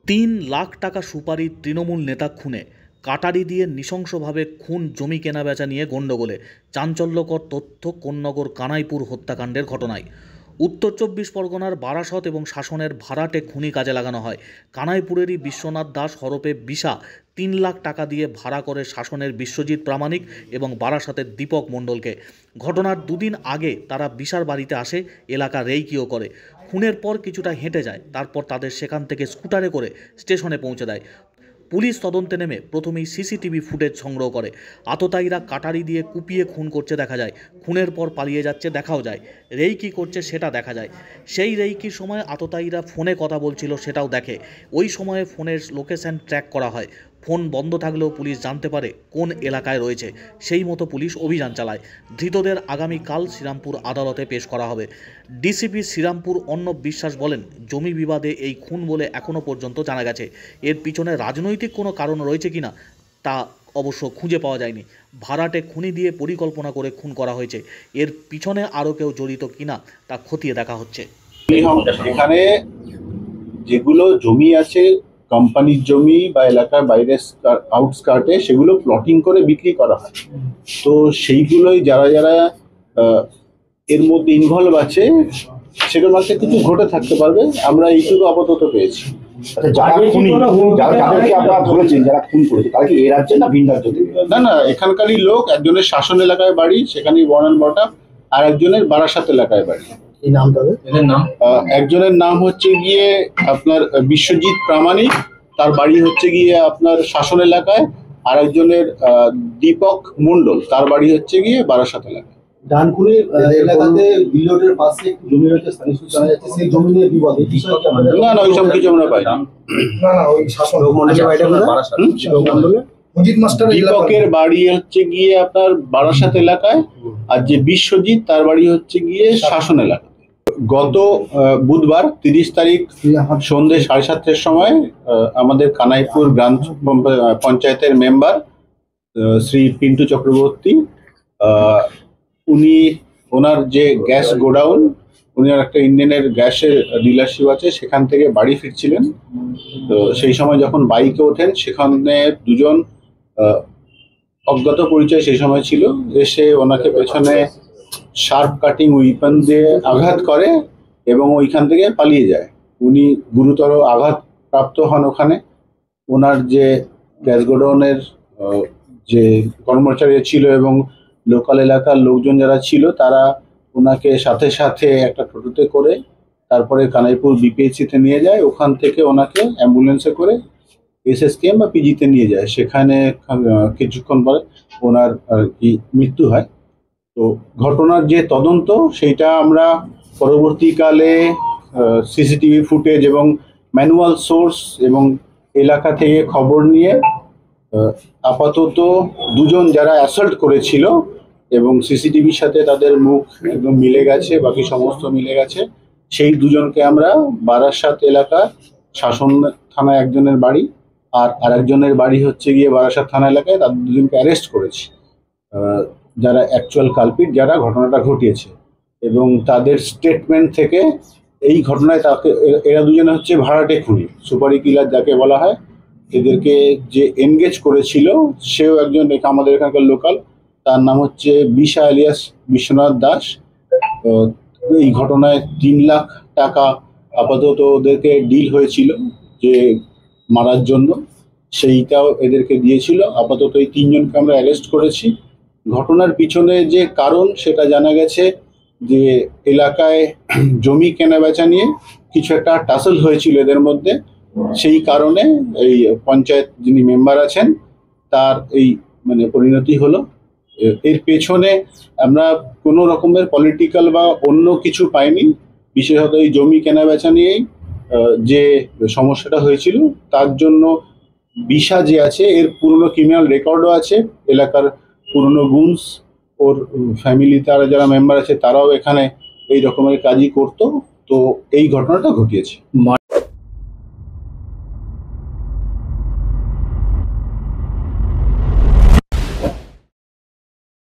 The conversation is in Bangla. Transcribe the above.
3 লাখ টাকা সুপারি তৃণমূল নেতা খুনে, কাটারি দিয়ে নৃশংসভাবে খুন, জমি কেনাবেচা নিয়ে গণ্ডগোলে চাঞ্চল্যকর তথ্য কোন্নগর কানাইপুর হত্যাকাণ্ডের ঘটনায়। উত্তর 24 পরগনার বারাসত এবং শাসনের ভাড়াটে খুনি কাজে লাগানো হয়। কানাইপুরেরই বিশ্বনাথ দাস হরপে বিশা 3 লাখ টাকা দিয়ে ভাড়া করে শাসনের বিশ্বজিৎ প্রামাণিক এবং বারাসতের দীপক মণ্ডলকে। ঘটনার দুদিন আগে তারা বিশার বাড়িতে আসে, এলাকা রেইকিও করে। খুনের পর কিছুটা হেঁটে যায়, তারপর তাদের সেখান থেকে স্কুটারে করে স্টেশনে পৌঁছে দেয়। পুলিশ তদন্তে নেমে প্রথমেই সিসিটিভি ফুটেজ সংগ্রহ করে। আততায়ীরা কাটারি দিয়ে কুপিয়ে খুন করছে দেখা যায়, খুনের পর পালিয়ে যাচ্ছে দেখাও যায়, রেইকি করছে সেটা দেখা যায়। সেই রেইকির সময় আততায়ীরা ফোনে কথা বলছিল সেটাও দেখে। ওই সময়ে ফোনের লোকেশন ট্র্যাক করা হয়। ফোন বন্ধ থাকলেও পুলিশ জানতে পারে কোন এলাকায় রয়েছে, সেই মতো পুলিশ অভিযান চালায়। ধৃতদের আগামীকাল শ্রীরামপুর আদালতে পেশ করা হবে। ডিসিপি শ্রীরামপুর অর্ণব বিশ্বাস বলেন, জমি বিবাদে এই খুন বলে এখনও পর্যন্ত জানা গেছে। এর পিছনে রাজনৈতিক কোনো কারণ রয়েছে কিনা তা অবশ্য খুঁজে পাওয়া যায়নি। ভাড়াটে খুনি দিয়ে পরিকল্পনা করে খুন করা হয়েছে, এর পিছনে আরও কেউ জড়িত কিনা তা খতিয়ে দেখা হচ্ছে। এখানে যেগুলো জমি আছে কোম্পানির জমি বা এলাকার বাইরে আউটস্কার্টে, সেগুলো প্লটিং করে বিক্রি করা হয়। তো সেইগুলোই যারা যারা এর মধ্যে ইনভলভ আছে সেগুলোর মধ্যে কিছু ঘটে থাকতে পারবে, আমরা এইটুকু আপাতত পেয়েছি। যাদেরকে আপনারা ধরেছেন যারা খুন করেছে তারা কি এ রাজ্যে না ভিন রাজ্য থেকে? না, এখানকারই লোক। একজনের শাসন এলাকায় বাড়ি, সেখানেই বর্ন অ্যান্ড বট আপ, আর একজনের বারাসাত এলাকায় বাড়ি। এই নাম তাদের একজনের নাম হচ্ছে গিয়ে আপনার বিশ্বজিৎ প্রামাণিক, তার বাড়ি হচ্ছে গিয়ে আপনার শাসন এলাকায়। আর একজনের দীপক মণ্ডল, তার বাড়ি হচ্ছে গিয়ে বারাসাত এলাকায়। ডানকুনির এলাকাতে বিল্ডিংয়ের পাশে জমি রয়েছে, স্থানীয় সূত্রে জানা যাচ্ছে সেই জমি নিয়ে বিবাদ। না, ওইসব কিছু আমরা পাই না। ওই শাসন দীপকের বাড়ি হচ্ছে গিয়ে আপনার বারাসাত এলাকায়, আর যে বিশ্বজিৎ তার বাড়ি হচ্ছে গিয়ে শাসন এলাকায়। গত বুধবার 30 তারিখ সন্ধ্যে 7:30টার সময় আমাদের কানাইপুর গ্রাম পঞ্চায়েতের মেম্বার শ্রী পিন্টু চক্রবর্তী, উনি ওনার যে গ্যাস গোডাউন, উনি একটা ইন্ডিয়ানের গ্যাসের ডিলারশিপ আছে, সেখান থেকে বাড়ি ফিরছিলেন। তো সেই সময় যখন বাইকে ওঠেন, সেখানে দুজন অজ্ঞাত পরিচয় সেই সময় ছিল, এসে ওনাকে পেছনে শার্প কাটিং উইপন দিয়ে আঘাত করে এবং ওইখান থেকে পালিয়ে যায়। উনি গুরুতর আঘাত প্রাপ্ত হন ওখানে। ওনার যে গ্যাস গোডাউনের যে কর্মচারী ছিল এবং লোকাল এলাকার লোকজন যারা ছিল, তারা ওনাকে সাথে সাথে একটা টোটোতে করে তারপরে কানাইপুর বিপিএইচসিতে নিয়ে যায়। ওখান থেকে ওনাকে অ্যাম্বুলেন্সে করে এসএসকেএম বা পিজিতে নিয়ে যায়। সেখানে কিছুক্ষণ পরে ওনার আর কি মৃত্যু হয়। তো ঘটনার যে তদন্ত, সেইটা আমরা পরবর্তীকালে সিসিটিভি ফুটেজ এবং ম্যানুয়াল সোর্স এবং এলাকা থেকে খবর নিয়ে আপাতত দুজন যারা অ্যাসল্ট করেছিল এবং সিসিটিভির সাথে তাদের মুখ একদম মিলে গেছে, বাকি সমস্ত মিলে গেছে, সেই দুজনকে আমরা বারাসাত এলাকা শাসন থানায় একজনের বাড়ি আর আরেকজনের বাড়ি হচ্ছে গিয়ে বারাসাত থানা এলাকায়, তাদের দুজনকে অ্যারেস্ট করেছি, যারা অ্যাকচুয়াল কালপিট, যারা ঘটনাটা ঘটিয়েছে। এবং তাদের স্টেটমেন্ট থেকে এই ঘটনায় তাকে, এরা দুজনে হচ্ছে ভাড়াটে খুনি, সুপারি কিলার যাকে বলা হয়। এদেরকে যে এনগেজ করেছিল সেও একজন আমাদের এখানকার লোকাল, তার নাম হচ্ছে বিশা এলিয়াস বিশ্বনাথ দাস। এই ঘটনায় 3 লাখ টাকা আপাতত ওদেরকে ডিল হয়েছিল যে মারার জন্য, সেইটাও এদেরকে দিয়েছিল। আপাতত এই 3 জনকে আমরা অ্যারেস্ট করেছি। ঘটনার পিছনে যে কারণ সেটা জানা গেছে যে এলাকায় জমি কেনাবেচা নিয়ে কিছু একটা টাসল হয়েছিল এদের মধ্যে, সেই কারণে এই পঞ্চায়েত যিনি মেম্বার আছেন তার এই পরিণতি হলো। এর পেছনে আমরা কোনো রকমের পলিটিক্যাল বা অন্য কিছু পাইনি, বিশেষত এই জমি কেনাবেচা নিয়েই যে সমস্যাটা হয়েছিল। তার জন্য বিশা যে আছে, এর পুরনো ক্রিমিনাল রেকর্ডও আছে, এলাকার পুরনো গুনস, ওর ফ্যামিলি তারা যারা মেম্বার আছে তারাও এখানে এই রকমের কাজই করতো। তো এই ঘটনাটা ঘটিয়েছে।